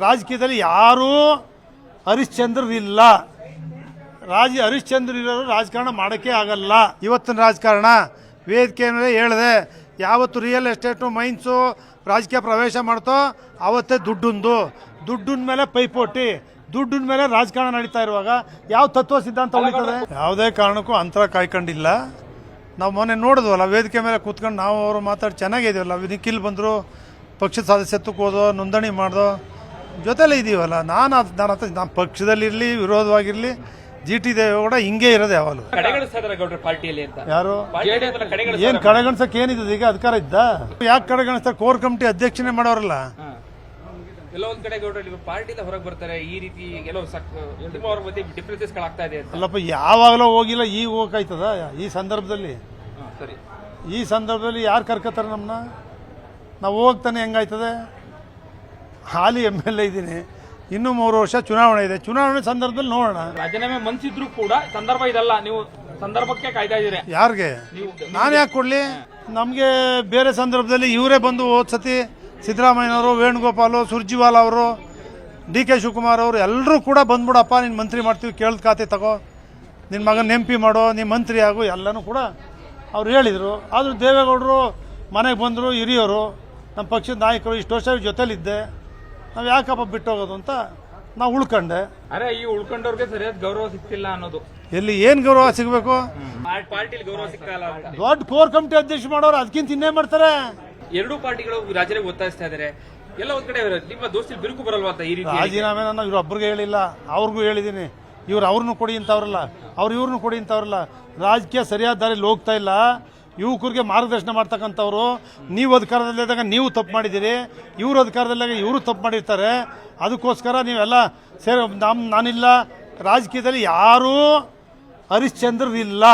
ರಾಜಕೀಯದಲ್ಲಿ ಯಾರೂ ಹರಿಶ್ಚಂದ್ರರಿಲ್ಲ. ಹರಿಶ್ಚಂದ್ರ ಇರೋರು ರಾಜಕಾರಣ ಮಾಡೋಕ್ಕೆ ಆಗಲ್ಲ. ಇವತ್ತಿನ ರಾಜಕಾರಣ ವೇದಿಕೆ ಮೇಲೆ ಹೇಳಿದೆ, ಯಾವತ್ತು ರಿಯಲ್ ಎಸ್ಟೇಟು ಮೈನ್ಸು ರಾಜಕೀಯ ಪ್ರವೇಶ ಮಾಡ್ತೋ ಆವತ್ತೇ ದುಡ್ಡಿನ ಮೇಲೆ ಪೈಪೋಟಿ, ದುಡ್ಡಿನ ಮೇಲೆ ರಾಜಕಾರಣ ನಡೀತಾ ಇರುವಾಗ ಯಾವ ತತ್ವ ಸಿದ್ಧಾಂತ ಉಳಿತದೆ? ಯಾವುದೇ ಕಾರಣಕ್ಕೂ ಅಂತರ ಕಾಯ್ಕೊಂಡಿಲ್ಲ. ನಾವು ಮೊನ್ನೆ ನೋಡಿದ್ವಲ್ಲ, ವೇದಿಕೆ ಮೇಲೆ ಕೂತ್ಕೊಂಡು ನಾವು ಅವರು ಮಾತಾಡಿ ಚೆನ್ನಾಗಿದ್ದೀವಲ್ಲ. ನಿಖಿಲ್ ಬಂದರು, ಪಕ್ಷದ ಸದಸ್ಯತ್ವಕ್ಕೆ ಹೋದೋ, ನೋಂದಣಿ ಮಾಡ್ದೋ, ಜೊತೆಲೇ ಇದ್ದೀವಲ್ಲ. ನಾನು ಪಕ್ಷದಲ್ಲಿರಲಿ ವಿರೋಧವಾಗಿರಲಿ ಜಿ ಟಿ ದೇವೇಗೌಡ ಹಿಂಗೆ ಇರೋದು ಯಾವಾಗಲೂ. ಯಾರು ಏನು ಕಡೆಗಣಿಸಕ್ಕೆ ಏನಿದೆ? ಈಗ ಅಧಿಕಾರ ಇದ್ದ ಯಾಕೆ ಕಡೆಗಣಿಸ್ತಾರೆ? Core committee ಅಧ್ಯಕ್ಷನೇ ಮಾಡೋರಲ್ಲ. ಎಲ್ಲೋ ಒಂದ್ ಕಡೆ ಗೌಡ್ರು ಪಾರ್ಟಿಯಿಂದ ಹೊರಗೆ ಬರ್ತಾರೆ, ಈ ರೀತಿ ಕೆಲವು ಅವ್ರ ಮಧ್ಯೆ ಡಿಫರೆನ್ಸಸ್ ಗಳಾಗ್ತಾ ಇದೆ ಅಂತ. ಅಲ್ಲಪ್ಪ, ಯಾವಾಗಲೂ ಹೋಗಿಲ್ಲ, ಈಗ ಹೋಗಾಯ್ತದ? ಈ ಸಂದರ್ಭದಲ್ಲಿ ಸರಿ, ಈ ಸಂದರ್ಭದಲ್ಲಿ ಯಾರು ಕರ್ಕತ್ತಾರೆ ನಮ್ಮನ್ನ? ನಾವು ಹೋಗ್ತಾನೆ ಹೆಂಗಾಯ್ತದೆ? ಹಾಲಿ MLA ಇದ್ದೀನಿ, ಇನ್ನೂ 3 ವರ್ಷ ಚುನಾವಣೆ ಇದೆ. ಚುನಾವಣೆ ಸಂದರ್ಭದಲ್ಲಿ ನೋಡೋಣ. ರಾಜೀನಾಮೆ ಮನ್ಸಿದ್ರು ಕೂಡ ಸಂದರ್ಭ ಇದಲ್ಲ, ನೀವು ಸಂದರ್ಭಕ್ಕೆ ಕಾಯ್ತಾ ಇದ್ದೀರಿ. ಯಾರಿಗೆ? ನಾನು ಯಾಕೆ ಕೊಡ್ಲಿ? ನಮಗೆ ಬೇರೆ ಸಂದರ್ಭದಲ್ಲಿ ಇವರೇ ಬಂದು ಹೋದ್ ಸತಿ ಸಿದ್ದರಾಮಯ್ಯನವರು, ವೇಣುಗೋಪಾಲು, ಸುರ್ಜಿವಾಲ ಅವರು, DK ಶಿವಕುಮಾರ್ ಅವರು ಎಲ್ಲರೂ ಕೂಡ ಬಂದ್ಬಿಡಪ್ಪ, ನೀನು ಮಂತ್ರಿ ಮಾಡ್ತೀವಿ, ಕೇಳ್ದ ಖಾತೆ ತಗೋ, ನಿನ್ನ ಮಗನ MP ಮಾಡೋ, ನೀನು ಮಂತ್ರಿ ಆಗು, ಎಲ್ಲನೂ ಕೂಡ ಅವ್ರು ಹೇಳಿದರು. ಆದರೂ ದೇವೇಗೌಡರು ಮನೆಗೆ ಬಂದರು, ಹಿರಿಯವರು, ನಮ್ಮ ಪಕ್ಷದ ನಾಯಕರು, ಇಷ್ಟು ವರ್ಷ ಜೊತೆಲಿದ್ದೆ, ನಾವು ಯಾಕಪ್ಪ ಬಿಟ್ಟೋಗೋದು ಅಂತ ನಾವು ಉಳ್ಕೊಂಡೆ. ಅರೆ, ಈ ಉಳ್ಕೊಂಡವ್ರಿಗೆ ಸರಿಯಾದ ಗೌರವ ಸಿಗ್ತಿಲ್ಲ ಅನ್ನೋದು. ಎಲ್ಲಿ ಏನು ಗೌರವ ಸಿಗಬೇಕು? ಪಾರ್ಟಿಲಿ ಗೌರವ ಸಿಗ್ತಲ್ಲ. ದೊಡ್ಡ ಕೋರ್ ಕಮಿಟಿ ಅಧ್ಯಕ್ಷ ಮಾಡೋರು ಅದಕ್ಕಿಂತ ಇನ್ನೇ ಮಾಡ್ತಾರೆ. ಎರಡೂ ಪಾರ್ಟಿಗಳು ರಾಜ್ಯಕ್ಕೆ ಒತ್ತಾಯಿಸ್ತಾ ಇದ್ದಾರೆ. ಎಲ್ಲ ಒಂದ್ ಕಡೆ ನಿಮ್ಮ ದೋಸ್ತಿ ಬಿರುಕು ಬರಲ್ವಾ ಅಂತ ಈ ರೀತಿ? ರಾಜೀನಾಮೆ ನಾನು ಇವ್ರೊಬ್ಬರಿಗೆ ಹೇಳಿಲ್ಲ, ಅವ್ರಿಗೂ ಹೇಳಿದ್ದೀನಿ. ಅವ್ರನ್ನೂ ಕೊಡಿ ಇಂಥವ್ರಲ್ಲ, ಇವ್ರನ್ನೂ ಕೊಡಿ ಇಂಥವ್ರಲ್ಲ. ರಾಜಕೀಯ ಸರಿಯಾದ ದಾರಿಲಿ ಹೋಗ್ತಾ ಇಲ್ಲ. ಯುವಕರಿಗೆ ಮಾರ್ಗದರ್ಶನ ಮಾಡ್ತಕ್ಕಂಥವ್ರು. ನೀವು ಅಧಿಕಾರದಲ್ಲಿದ್ದಾಗ ನೀವು ತಪ್ಪು ಮಾಡಿದ್ದೀರಿ, ಇವರು ಅಧಿಕಾರದಲ್ಲಿದ್ದಾಗ ಇವರು ತಪ್ಪು ಮಾಡಿರ್ತಾರೆ. ಅದಕ್ಕೋಸ್ಕರ ನೀವೆಲ್ಲ ಸೇರಿ ನಾನಿಲ್ಲ. ರಾಜಕೀಯದಲ್ಲಿ ಯಾರೂ ಹರಿಶ್ಚಂದ್ರರಿಲ್ಲ.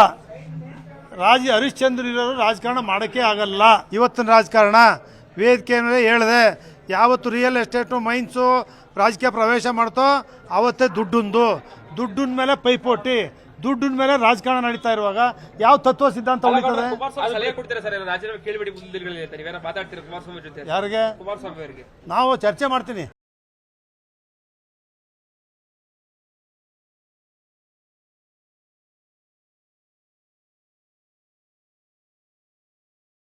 ಹರಿಶ್ಚಂದ್ರ ಇರೋರು ರಾಜಕಾರಣ ಮಾಡೋಕ್ಕೆ ಆಗಲ್ಲ. ಇವತ್ತಿನ ರಾಜಕಾರಣ ವೇದಿಕೆ ಮೇಲೆ ಹೇಳಿದೆ, ಯಾವತ್ತು ರಿಯಲ್ ಎಸ್ಟೇಟು ಮೈನ್ಸು ರಾಜಕೀಯ ಪ್ರವೇಶ ಮಾಡ್ತೋ ಆವತ್ತೇ ದುಡ್ಡಿನ ಮೇಲೆ ಪೈಪೋಟಿ, ದುಡ್ಡಿನ ಮೇಲೆ ರಾಜಕಾರಣ ನಡೀತಾ ಇರುವಾಗ ಯಾವ ತತ್ವ ಸಿದ್ಧಾಂತ ಉಳಿತದೆ? ರಾಜೀನಾಮೆ ಕೇಳಿಬಿಡಿ ಮುಂದಿನ ಮಾತಾಡ್ತೀರಾ ಕುಮಾರಸ್ವಾಮಿ ಜೊತೆ? ಯಾರಿಗೆ? ಕುಮಾರಸ್ವಾಮಿ ಅವರಿಗೆ ನಾವು ಚರ್ಚೆ ಮಾಡ್ತೀನಿ.